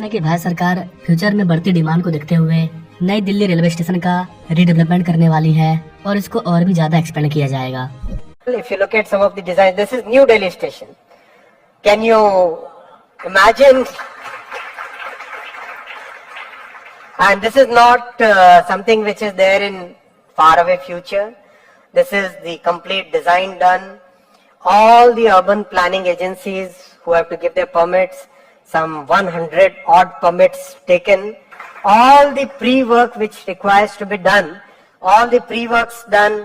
कि भारत सरकार फ्यूचर में बढ़ती डिमांड को देखते हुए नई दिल्ली रेलवे स्टेशन का रीडेवलपमेंट करने वाली है और इसको और भी ज्यादा एक्सपेंड किया जाएगा। If you look at some of the designs, this is New Delhi station. Can you imagine? And this is not something which is there in far away future. This is the complete design done. All the urban planning agencies who have to give their permits, some 100 odd permits taken. All the pre-work which requires to be done, all the pre-works done.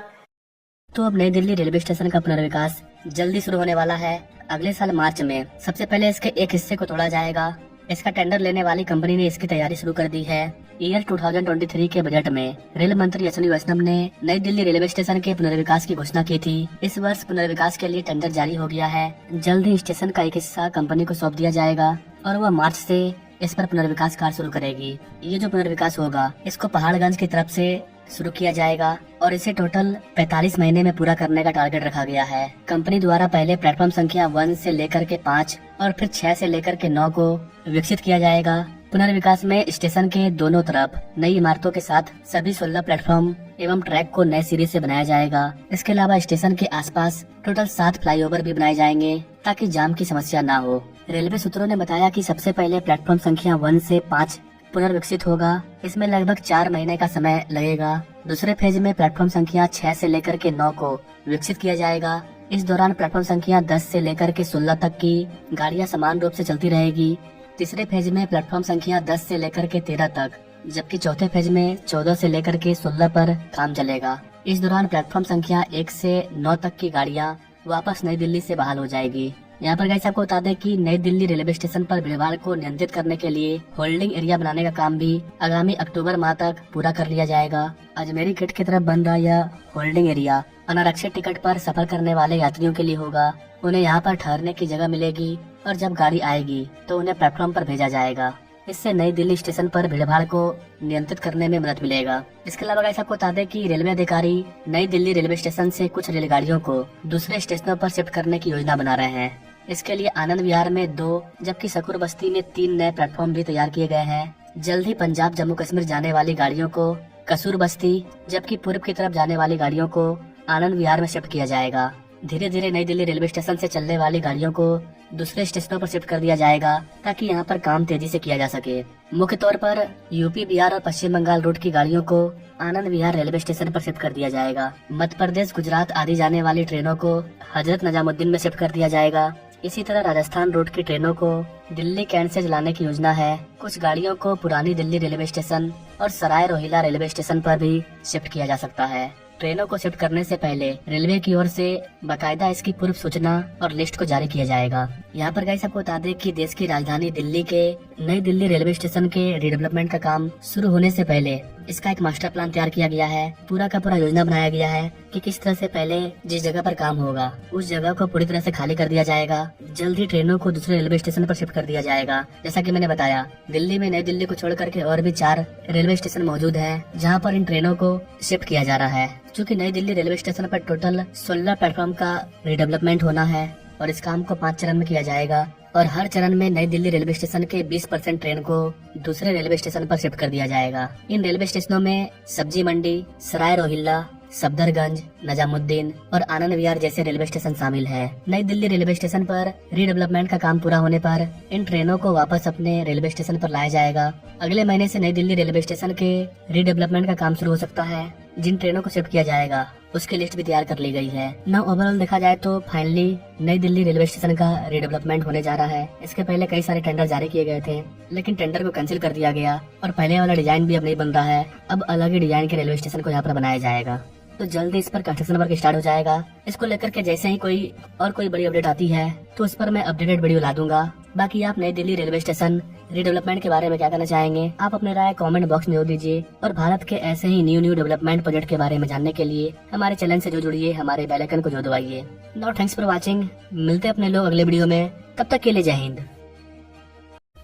तो अब नई Delhi railway station का पुनर्विकास जल्दी शुरू होने वाला है। अगले साल मार्च में सबसे पहले इसके एक हिस्से को तोड़ा जाएगा। इसका टेंडर लेने वाली कंपनी ने इसकी तैयारी शुरू कर दी है। ईयर 2023 के बजट में रेल मंत्री अश्विनी वैष्णव ने नई दिल्ली रेलवे स्टेशन के पुनर्विकास की घोषणा की थी। इस वर्ष पुनर्विकास के लिए टेंडर जारी हो गया है। जल्द ही स्टेशन का एक हिस्सा कंपनी को सौंप दिया जाएगा और वह मार्च से इस पर पुनर्विकास कार्य शुरू करेगी। ये जो पुनर्विकास होगा इसको पहाड़गंज की तरफ से शुरू किया जाएगा और इसे टोटल 45 महीने में पूरा करने का टारगेट रखा गया है। कंपनी द्वारा पहले प्लेटफॉर्म संख्या 1 से लेकर के 5 और फिर 6 से लेकर के 9 को विकसित किया जाएगा। पुनर्विकास में स्टेशन के दोनों तरफ नई इमारतों के साथ सभी 16 प्लेटफॉर्म एवं ट्रैक को नए सिरे से बनाया जाएगा। इसके अलावा स्टेशन के आसपास टोटल 7 फ्लाईओवर भी बनाए जाएंगे ताकि जाम की समस्या न हो। रेलवे सूत्रों ने बताया कि सबसे पहले प्लेटफॉर्म संख्या 1 से 5 पुनर्विकसित होगा। इसमें लगभग 4 महीने का समय लगेगा। दूसरे फेज में प्लेटफॉर्म संख्या 6 से लेकर के 9 को विकसित किया जाएगा। इस दौरान प्लेटफॉर्म संख्या 10 से लेकर के 16 तक की गाड़ियां समान रूप से चलती रहेगी। तीसरे फेज में प्लेटफॉर्म संख्या 10 से लेकर के 13 तक, जबकि चौथे फेज में 14 से लेकर के 16 पर काम चलेगा। इस दौरान प्लेटफॉर्म संख्या 1 से 9 तक की गाड़ियां वापस नई दिल्ली से बहाल हो जाएगी। यहाँ पर गाइस आपको बता दें कि नई दिल्ली रेलवे स्टेशन पर भीड़भाड़ को नियंत्रित करने के लिए होल्डिंग एरिया बनाने का काम भी आगामी अक्टूबर माह तक पूरा कर लिया जाएगा। अजमेरी गेट की तरफ बन रहा यह होल्डिंग एरिया अनारक्षित टिकट पर सफर करने वाले यात्रियों के लिए होगा। उन्हें यहाँ पर ठहरने की जगह मिलेगी और जब गाड़ी आएगी तो उन्हें प्लेटफॉर्म पर भेजा जाएगा। इससे नई दिल्ली स्टेशन पर भीड़भाड़ को नियंत्रित करने में मदद मिलेगा। इसके अलावा ऐसा आपको बता दें कि रेलवे अधिकारी नई दिल्ली रेलवे स्टेशन से कुछ रेलगाड़ियों को दूसरे स्टेशनों पर शिफ्ट करने की योजना बना रहे हैं। इसके लिए आनंद विहार में 2 जबकि सकूर बस्ती में 3 नए प्लेटफॉर्म भी तैयार किए गए हैं। जल्द ही पंजाब जम्मू कश्मीर जाने वाली गाड़ियों को कसूर बस्ती जबकि पूर्व की तरफ जाने वाली गाड़ियों को आनंद विहार में शिफ्ट किया जाएगा। धीरे धीरे नई दिल्ली रेलवे स्टेशन से चलने वाली गाड़ियों को दूसरे स्टेशनों पर शिफ्ट कर दिया जाएगा ताकि यहाँ पर काम तेजी से किया जा सके। मुख्य तौर पर यूपी, बिहार और पश्चिम बंगाल रूट की गाड़ियों को आनंद विहार रेलवे स्टेशन पर शिफ्ट कर दिया जाएगा। मध्य प्रदेश, गुजरात आदि जाने वाली ट्रेनों को हजरत निजामुद्दीन में शिफ्ट कर दिया जाएगा। इसी तरह राजस्थान रूट की ट्रेनों को दिल्ली कैंट से चलाने की योजना है। कुछ गाड़ियों को पुरानी दिल्ली रेलवे स्टेशन और सराय रोहिला रेलवे स्टेशन पर भी शिफ्ट किया जा सकता है। ट्रेनों को शिफ्ट करने से पहले रेलवे की ओर से बाकायदा इसकी पूर्व सूचना और लिस्ट को जारी किया जाएगा। यहाँ पर गाइस आपको बता दें कि देश की राजधानी दिल्ली के नई दिल्ली रेलवे स्टेशन के रीडेवलपमेंट का काम शुरू होने से पहले इसका एक मास्टर प्लान तैयार किया गया है। पूरा का पूरा योजना बनाया गया है कि किस तरह से पहले जिस जगह पर काम होगा उस जगह को पूरी तरह से खाली कर दिया जाएगा। जल्द ही ट्रेनों को दूसरे रेलवे स्टेशन पर शिफ्ट कर दिया जाएगा। जैसा कि मैंने बताया, दिल्ली में नई दिल्ली को छोड़ करके और भी 4 रेलवे स्टेशन मौजूद है जहाँ पर इन ट्रेनों को शिफ्ट किया जा रहा है। चूँकि नई दिल्ली रेलवे स्टेशन पर टोटल 16 प्लेटफॉर्म का रीडेवलपमेंट होना है और इस काम को 5 चरण में किया जाएगा और हर चरण में नई दिल्ली रेलवे स्टेशन के 20% ट्रेन को दूसरे रेलवे स्टेशन पर शिफ्ट कर दिया जाएगा। इन रेलवे स्टेशनों में सब्जी मंडी, सराय रोहिल्ला, सफदरगंज, निजामुद्दीन और आनंद विहार जैसे रेलवे स्टेशन शामिल है। नई दिल्ली रेलवे स्टेशन पर रीडेवलपमेंट का काम पूरा होने पर इन ट्रेनों को वापस अपने रेलवे स्टेशन पर लाया जाएगा। अगले महीने से नई दिल्ली रेलवे स्टेशन के रीडेवलपमेंट का काम शुरू हो सकता है। जिन ट्रेनों को शिफ्ट किया जाएगा उसकी लिस्ट भी तैयार कर ली गई है। ना ओवरऑल देखा जाए तो फाइनली नई दिल्ली रेलवे स्टेशन का रीडेवलपमेंट होने जा रहा है। इसके पहले कई सारे टेंडर जारी किए गए थे लेकिन टेंडर को कैंसिल कर दिया गया और पहले वाला डिजाइन भी अब नहीं बन रहा है। अब अलग ही डिजाइन के रेलवे स्टेशन को यहाँ पर बनाया जाएगा। तो जल्द ही इस पर कंस्ट्रक्शन वर्क स्टार्ट हो जाएगा। इसको लेकर के जैसे ही कोई बड़ी अपडेट आती है तो उस पर मैं अपडेटेड वीडियो ला दूंगा। बाकी आप नई दिल्ली रेलवे स्टेशन रीडेवलपमेंट के बारे में क्या कहना चाहेंगे, आप अपने राय कमेंट बॉक्स में जोड़ दीजिए। और भारत के ऐसे ही न्यू डेवलपमेंट प्रोजेक्ट के बारे में जानने के लिए हमारे चैनल से जुड़िए, हमारे बेल आइकन को जो दबाइए। Now thanks for watching. मिलते हैं अपने लोग अगले वीडियो में, तब तक के लिए जय हिंद।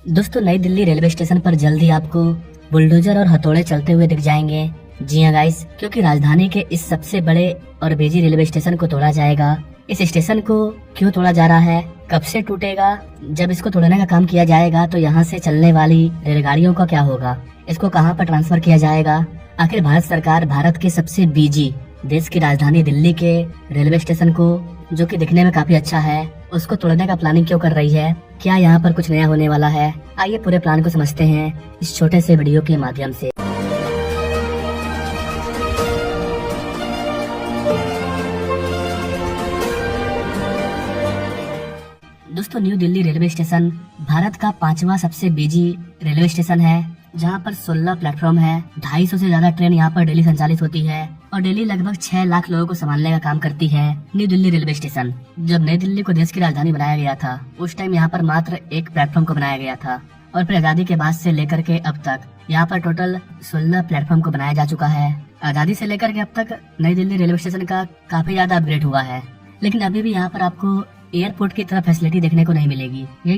दोस्तों, नई दिल्ली रेलवे स्टेशन पर जल्द ही आपको बुलडोजर और हथौड़े चलते हुए दिख जाएंगे। जी हाँ गाइस, क्योंकि राजधानी के इस सबसे बड़े और बिजी रेलवे स्टेशन को तोड़ा जाएगा। इस स्टेशन को क्यों तोड़ा जा रहा है, कब से टूटेगा, जब इसको तोड़ने का काम किया जाएगा तो यहाँ से चलने वाली रेलगाड़ियों का क्या होगा, इसको कहाँ पर ट्रांसफर किया जाएगा। आखिर भारत सरकार भारत के सबसे बिजी देश की राजधानी दिल्ली के रेलवे स्टेशन को, जो कि दिखने में काफी अच्छा है, उसको तोड़ने का प्लानिंग क्यों कर रही है। क्या यहाँ पर कुछ नया होने वाला है, आइए पूरे प्लान को समझते हैं इस छोटे से वीडियो के माध्यम से। दोस्तों, new Delhi railway station Bharat का 5वां सबसे बिजी रेलवे स्टेशन है, जहां पर 16 प्लेटफॉर्म है। 250 से ज्यादा ट्रेन यहां पर डेली संचालित होती है और डेली लगभग 6 लाख लोगों को संभालने का काम करती है न्यू दिल्ली रेलवे स्टेशन। जब नई दिल्ली को देश की राजधानी बनाया गया था, उस टाइम यहाँ पर मात्र एक प्लेटफॉर्म को बनाया गया था और फिर आजादी के बाद से लेकर के अब तक यहाँ पर टोटल 16 प्लेटफॉर्म को बनाया जा चुका है। आजादी से लेकर के अब तक नई दिल्ली रेलवे स्टेशन का काफी ज्यादा अपग्रेड हुआ है, लेकिन अभी भी यहाँ पर आपको एयरपोर्ट की तरह फैसिलिटी देखने को नहीं मिलेगी। यही